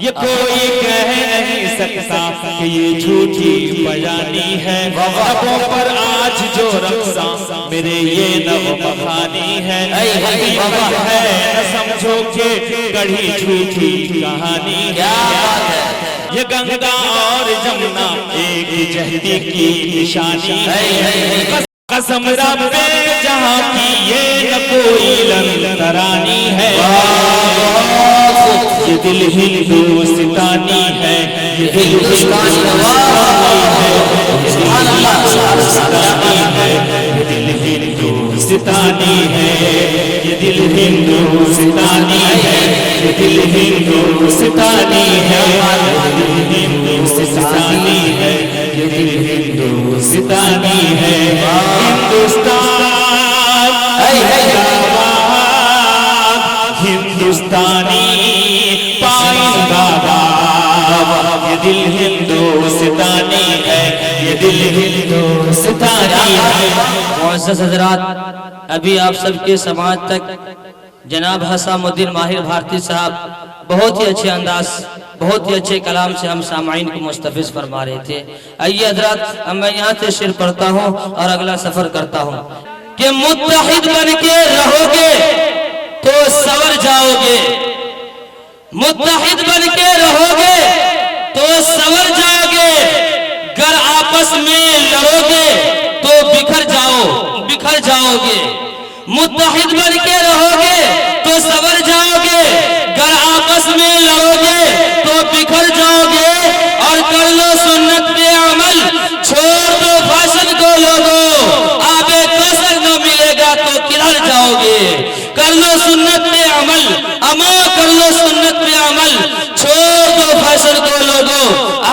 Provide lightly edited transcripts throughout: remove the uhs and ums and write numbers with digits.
یہ کوئی کہہ نہیں سکتا کہ یہ جھوٹی بیانی ہے، لبوں پر آج جو رقصاں میرے یہ نغمہ خوانی ہے، حقیقت ہے نہ سمجھو کہ گڑھی جھوٹی کہانی ہے، یہ گنگا اور جمنا ایک جہتی کی نشانی ہے، قسم رب جہاں کی یہ نہ کوئی لنگرانی ہے، یہ دل ہندوستانی ہے، یہ دل ہندوستانی ہے، یہ دل ہندوستانی ہے، یہ دل ہندوستانی ہے، یہ دل ہندوستانی ہے، یہ دل ہندوستانی ہے، یہ دل ہندوستانی ہے، ہندوستان ہندوستانی پائندہ باد، یہ دل ہندوستانی ہے، یہ دل ہندوستانی ہے۔ معزز حضرات، ابھی آپ سب کے سماعت تک جناب حسام الدین ماہر بھارتی صاحب بہت ہی اچھے انداز، بہت ہی اچھے کلام سے ہم سامعین کو مستفز فرما رہے تھے۔ آئیے حضرات، میں یہاں سے شعر پڑھتا ہوں اور اگلا سفر کرتا ہوں کہ متحد بن کے رہو گے تو سور جاؤ گے، متحد بن کے رہو گے تو سور جاؤ گے، گر آپس میں لڑو گے تو بکھر جاؤ گے، متحد بن کے رہو گے تو سور جاؤ گے، گر آپس میں لڑو گے تو بکھر جاؤ گے، اور کر لو سنت پہ عمل، چھوڑ دو فیشن کو لوگو، آب کوثر نہ ملے گا تو کدھر جاؤ گے، کر لو سنت پہ عمل، اما کر لو سنت پہ عمل، چھوڑ دو فیشن کو لوگو،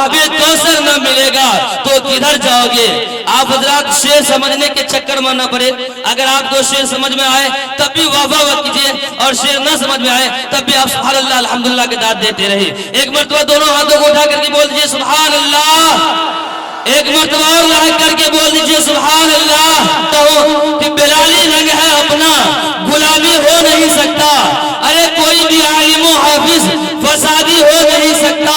آب کوثر نہ ملے گا تو کدھر جاؤ گے۔ آپ حضرات شعر سمجھنے کے چکر میں نہ پڑے، اگر آپ کو شعر سمجھ میں آئے تب بھی واہ واہ کیجئے، اور شعر نہ سمجھ میں آئے تب بھی آپ سبحان اللہ الحمدللہ کے داد دیتے رہے۔ ایک مرتبہ دونوں ہاتھوں کو اٹھا کر کے بول دیجئے سبحان اللہ، ایک مرتبہ اور لاحق کر کے بول دیجئے سبحان اللہ۔ کہو کہ بلالی رنگ ہے اپنا، غلامی ہو نہیں سکتا، ارے کوئی بھی عالم و حافظ فسادی ہو نہیں سکتا،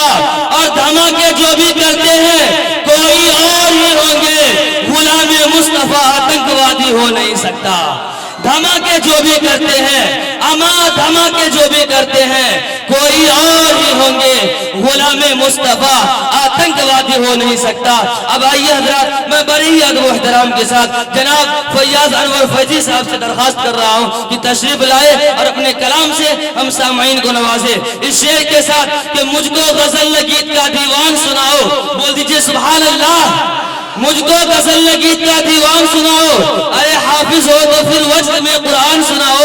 اور دھماکے جو بھی کرتے ہیں کوئی اور ہی ہوں گے، غلام مصطفیٰ آتنکوادی ہو نہیں سکتا۔ دھماکے جو بھی کرتے ہیں، اما دھماکے جو بھی کرتے ہیں کوئی اور ہی ہوں گے، غلام مصطفیٰ آتنکوادی ہو نہیں سکتا۔ اب آئیے حضرات، میں بڑی ہی ادب و احترام کے ساتھ جناب فیاض انور فیضی صاحب سے درخواست کر رہا ہوں کہ تشریف لائے اور اپنے کلام سے ہم سامعین کو نوازے اس شعر کے ساتھ کہ مجھ کو غزل گیت کا دیوان سناؤ، بول دیجئے سبحان اللہ، مجھ کو غزل گیت کا دیوان سناؤ، ارے حافظ ہو تو پھر وجد میں قرآن سناؤ،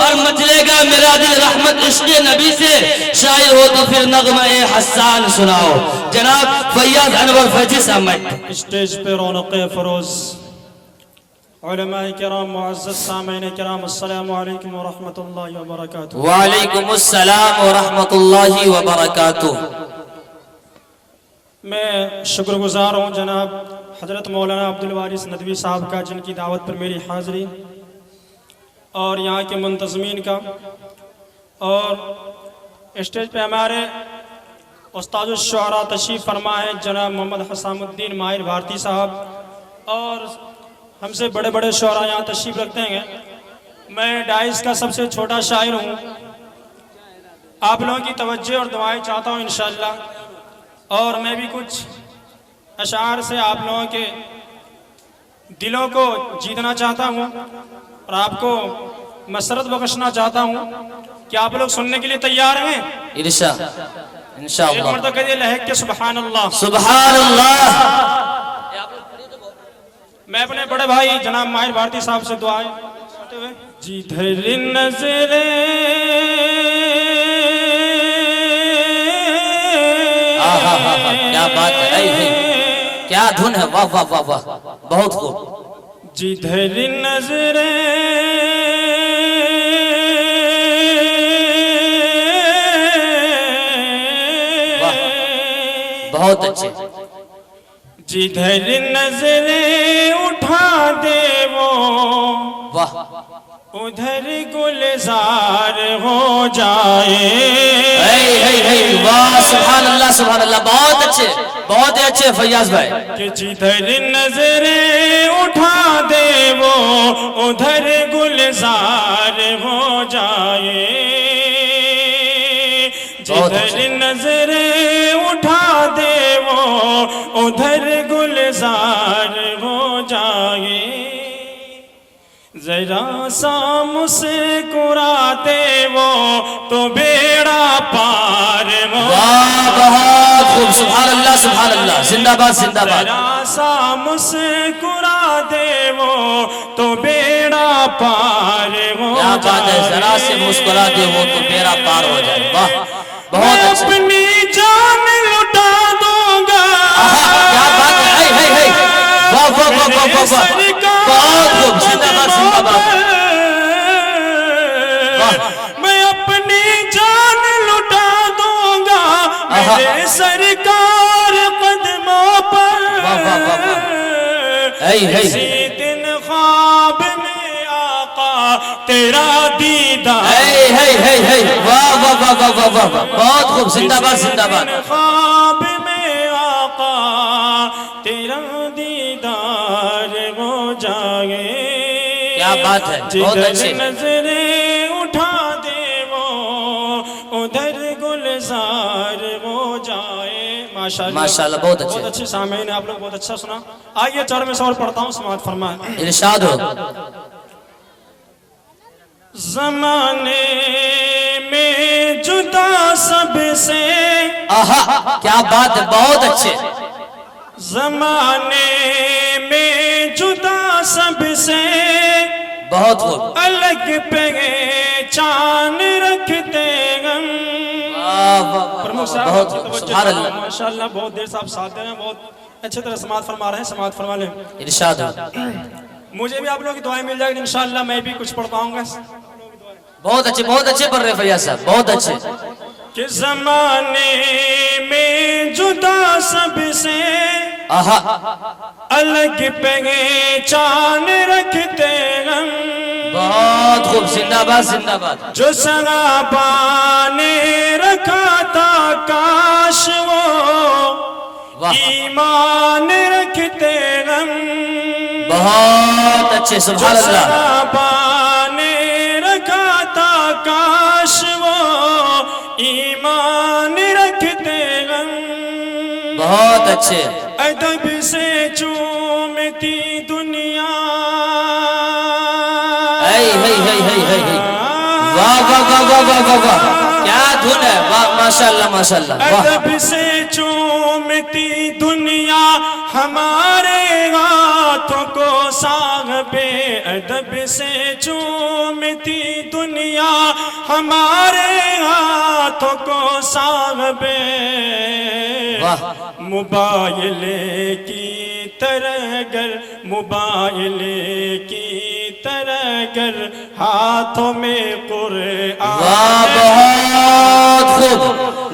اور مچلے گا میرا دل رحمت عشق نبی سے، شاعر ہو تو پھر نغمہ حسان سناؤ۔ جناب فیاض انور فیضی صاحب اسٹیج پہ رونق فروز، علماء کرام، معزز سامعین کرام، السلام علیکم ورحمۃ اللہ وبرکاتہ۔ وعلیکم السلام ورحمۃ اللہ وبرکاتہ۔ میں شکر گزار ہوں جناب حضرت مولانا عبدالوارث ندوی صاحب کا، جن کی دعوت پر میری حاضری، اور یہاں کے منتظمین کا، اور اسٹیج پہ ہمارے استاد الشعراء تشریف فرما ہے جناب محمد حسام الدین ماہر بھارتی صاحب، اور ہم سے بڑے بڑے شعراء یہاں تشریف رکھتے ہیں۔ میں ڈائس کا سب سے چھوٹا شاعر ہوں، آپ لوگوں کی توجہ اور دعائیں چاہتا ہوں انشاءاللہ، اور میں بھی کچھ اشعار سے آپ لوگوں کے دلوں کو جیتنا چاہتا ہوں اور آپ کو مسرت بخشنا چاہتا ہوں کہ آپ لوگ سننے کے لیے تیار ہیں؟ انشاءاللہ۔ ایک مرتبہ کہیے لہک کے سبحان اللہ، سبحان اللہ۔ میں اپنے بڑے بھائی جناب ماہر بھارتی صاحب سے دعائیں کرتے ہوئے، جدھر نظریں کیا بات ہے، کیا دھن ہے، واہ واہ واہ واہ، بہت خوب۔ جدھر نظریں بہت اچھے۔ جدھر نظریں اٹھا دے وہ واہ، ادھر گلزار ہو جائے، واہ سبحان اللہ، بہت ہی اچھے فیاض بھائی. کہ جدھر نظریں اٹھا دے وہ ادھر گلزار ہو جائے. جدھر نظریں اٹھا دے وہ ادھر گلزار ہو جائے. ذرا سا مسکراتے وہ تو بیڑا پار ہو. بہت خوب، سبحان اللہ سبحان اللہ، زندہ باد زندہ باد. ذرا سا مسکرا دے وہ تو بیڑا پار ہو کیا بات ہے، ذرا سے مسکرا دے وہ تو بیڑا پار ہو جائے. واہ بہت میں اچھا. اپنی جان لٹا دوں گا. کیا بات ہے، واہ واہ واہ واہ واہ واہ، بہت خوب، زندہ باد زندہ باد. میں اپنی جان لٹا دوں گا میرے سرکار قدموں پر. اسی دن خواب میں آقا تیرا دیدار. واہ واہ واہ واہ واہ واہ، بہت خوب، زندہ باد زندہ باد. خواب میں آقا تیرا دیدار ہو جائے. کیا بات ہے، بہت جدھر اچھے. نظریں اٹھا دے وہ ادھر گلزار ہو جائے. ماشاءاللہ بہت اچھے. بہت اچھے سامعین، آپ لوگ بہت اچھا سنا. آئیے چار میں سوال پڑھتا ہوں، سماعت فرمائیں. ارشاد ہو. زمانے میں جدا سب سے. آہا کیا بات ہے، بہت اچھے. زمانے میں جدا سب سے بہت خوب. الگ پہچان رکھتے ہم. پرمکھ صاحب بہت خوب، سبحان اللہ. ماشاءاللہ بہت دیر سے آپ ساتھ ہیں، بہت اچھے طرح سماعت فرما رہے ہیں. سماعت فرما لیں. ارشاد ہو. مجھے بھی آپ لوگوں کی دعائیں مل جائے گی انشاءاللہ، میں بھی کچھ پڑھ پاؤں گا. بہت اچھے پڑھ رہے فیاض صاحب، بہت اچھے. کہ زمانے میں جدا سب سے آہا الگ پہچان رکھتے ہم. بہت خوب، زندہ باد زندہ باد. جو صحابہ نے رکھا تھا کاش وہ ایمان رکھتے ہم. بہت اچھے، سبحان جو اللہ. صحابہ نے رکھا تھا کاش وہ ایمان رکھتے ہم. بہت اچھے. ادب سے چومتی دنیا. واہ واہ واہ واہ واہ واہ واہ، کیا دھن ہے، واہ ماشاءاللہ ماشاءاللہ. ادب سے چومتی دنیا ہمارے ہاتھوں کو صاحب ادب سے چومتی دنیا ہمارے ہاتھوں کو صاحب. موبائل کی طرح گر موبائل کی طرح گر ہاتھوں میں قرآن. واہ بہت خوب.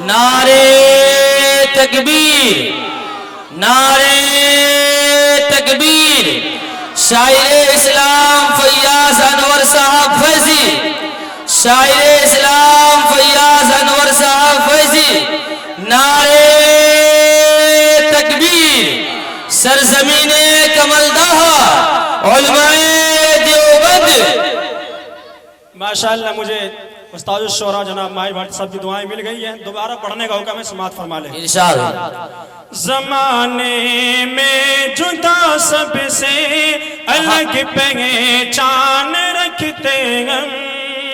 نعرے تکبیر، نعرے تکبیر. شاعر اسلام فیاض انور صاحب فیضی، شاعر اسلام فیاض انور صاحب فیضی. نعرے تکبیر. سرزمین کمل دہا علماء دیوبند. ماشاءاللہ مجھے استاد الشعراء جناب ماہر بھاٹی صاحب کی دعائیں مل گئی ہیں. دوبارہ پڑھنے کا حکم ہے، سماعت فرما لیں. ارشاد. زمانے میں جدا سب سے الگ پہچان رکھتے ہم.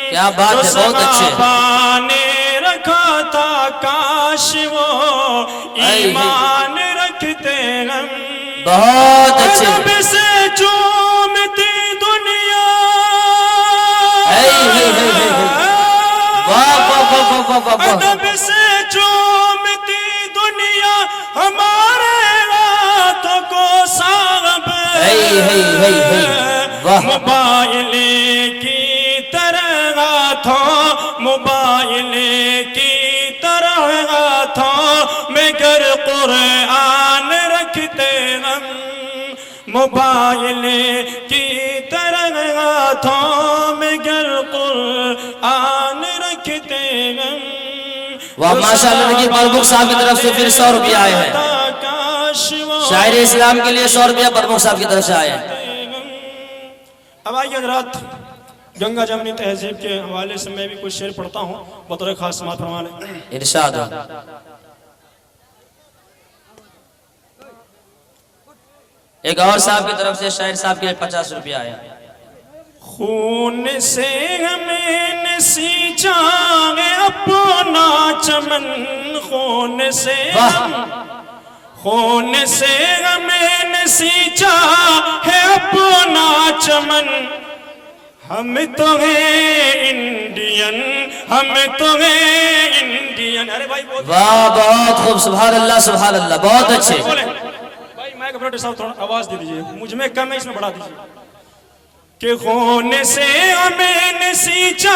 کیا بات ہے، بہت اچھے. صحابہ نے رکھا تھا کاش وہ ایمان رکھتے ہم. بہت اچھے. ادب سے چومتی دنیا. ادب سے چومتی دنیا ہمارے ہاتھوں کو صاحب. موبائل کی طرح ہاتھوں، موبائل کی طرح ہاتھوں میں گر قرآن رکھتے ہم. موبائل کی طرح ہاتھوں میں گر قرآن رکھتے ہم. واہ ماشاءاللہ دیکھیے بربک صاحب کی طرف سے پھر 100 روپیہ آئے ہیں شاعر اسلام کے لیے 100 روپیہ بربک صاحب کی طرف سے آئے ہیں اب آئیے حضرات گنگا جمنی تہذیب کے حوالے سے میں بھی کچھ شعر پڑھتا ہوں بطور خاص سماعت فرما لیں ارشاد ہو ایک اور صاحب کی طرف سے شاعر صاحب کے لیے 50 روپیہ آئے ہیں خون سے ہمیں نے سینچا ہے اپنا چمن خون سے ہمیں نے سینچا ہے اپنا چمن ہم تو ہیں انڈین ارے بھائی واہ بہت خوب سبحان اللہ بہت اچھے بھائی مائک اپریٹر صاحب تھوڑا آواز دے دیجئے مجھ میں کم ہے اس میں بڑھا دیجئے کہ خون سے ہمیں نے سینچا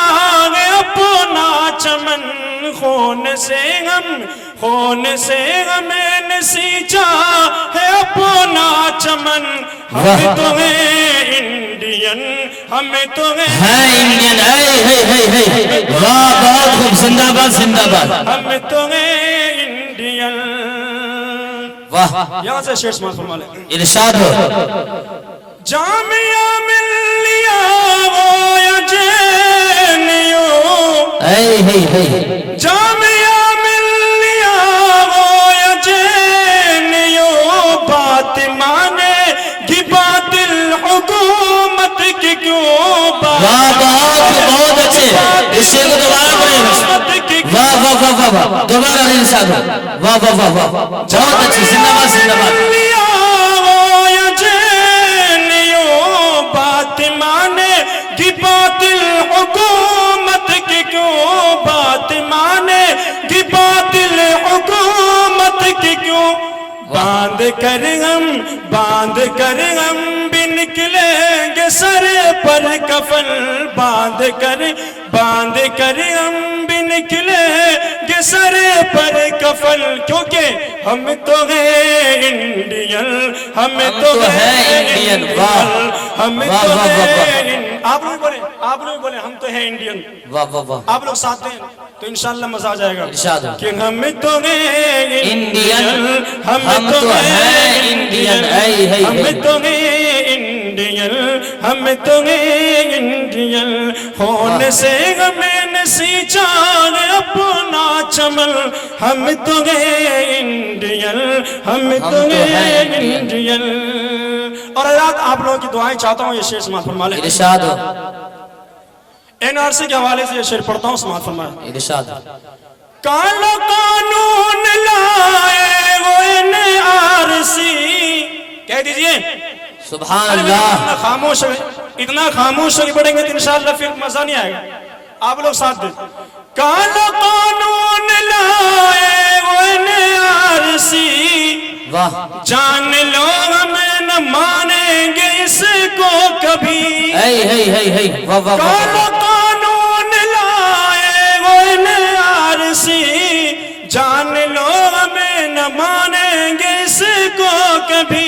ہے اپنا چمن خون سے ہمیں نے سینچا ہے اپنا چمن ہم تو ہیں انڈین انڈین واہ بہت خوب زندہ باد ہم تو ہیں انڈین واہ یہاں سے شعر سماعت فرما لیں ارشاد ہو جامعہ ملیہ وہ یا جینیو جامعہ ملیہ وہ یا جینیو بات مانے گی باطل حکومت کی کیوں بہت اچھے اس شعر کو دوبارہ پڑھیں واہ دوبارہ ارشاد ہو واہ بہت اچھے زندہ باد بات مانے گی باطل حکومت کی کیوں بات مانے گی باطل حکومت کی کیوں باندھ کر ہم بھی نکلیں گے سر پر کفن باندھ کر ہم بھی نکلیں گے سر پر کفن کیونکہ ہم تو ہیں انڈین ہم تو ہیں انڈین ہم تو ہیں آپ لوگ بولے ہم تو ہیں انڈین آپ لوگ ساتھ دیں تو انشاءاللہ مزہ آ جائے گا کہ ہم تو ہیں انڈین ہم تو ہیں انڈین ہم تو ہیں انڈین ہم تو ہیں انڈین خون سے ہمیں نے سینچا ہے اپنا چمن ہم تو ہیں انڈین ہم تو ہیں انڈین اور حضرات آپ لوگوں کی دعائیں چاہتا ہوں یہ شعر سماعت فرما لیں ارشاد ہو NRC کے حوالے سے یہ شعر پڑھتا ہوں سماعت فرمائیں ارشاد کالا قانون لائے وہ NRC کہہ دیجئے سبحان اللہ اتنا خاموش ہوگی پڑھیں گے تو انشاءاللہ پھر مزہ نہیں آئے گا آپ لوگ ساتھ دیں کالا قانون لائے وہ NRC جان لو ہمیں نہ مانیں گے اس کو کبھی کالا قانون لائے وہ NRC جان لو ہمیں نہ مانیں گے اس کو کبھی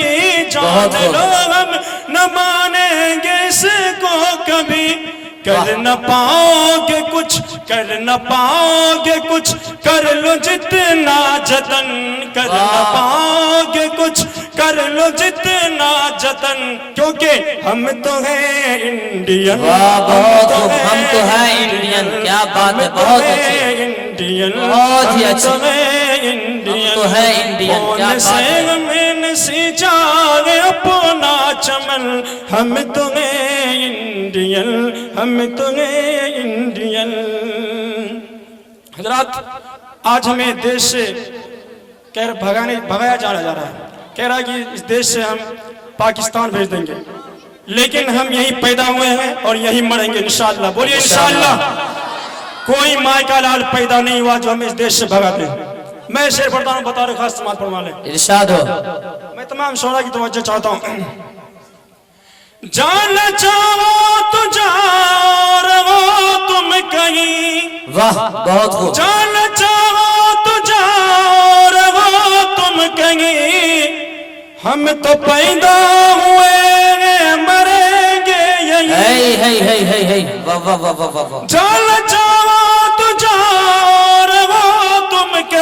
جان لو ہم نہ مانیں گے اس کو کبھی کر نہ پاؤ گے کچھ کر لو جتنا جتن کر نہ پاؤ گے کچھ کر لو جتنا جتن کیونکہ ہم تو ہیں انڈین ہم تو ہیں انڈین کیا بات ہے بہت اچھی انڈین بہت ہی اچھی انڈین تو ہے انڈین کیا بات ہے ہمیں سینچا ہے اپنا چمن ہم تو ہیں انڈین ہم تو ہیں انڈین حضرات آج ہمیں دیش سے بھگایا جا رہا ہے کہہ رہا ہے کہ اس دیش سے ہم پاکستان بھیج دیں گے لیکن ہم یہیں پیدا ہوئے ہیں اور یہیں مریں گے انشاءاللہ بولیے انشاءاللہ کوئی ماں کا لال پیدا نہیں ہوا جو ہمیں اس دیش سے بھگا دے میں شعر پڑھتا ہوں بتا رہے خاص سماعت فرما لیں ارشاد ہو میں تمام شعراء کی توجہ چاہتا ہوں جانا چاہو تو جاؤ رہو تم کہیں واہ بہت خوب جانا چاہو تو جاؤ رہو تم کہیں ہم تو پیدا ہوئے مریں گے یہیں جانا چاہو تو جاؤ رہو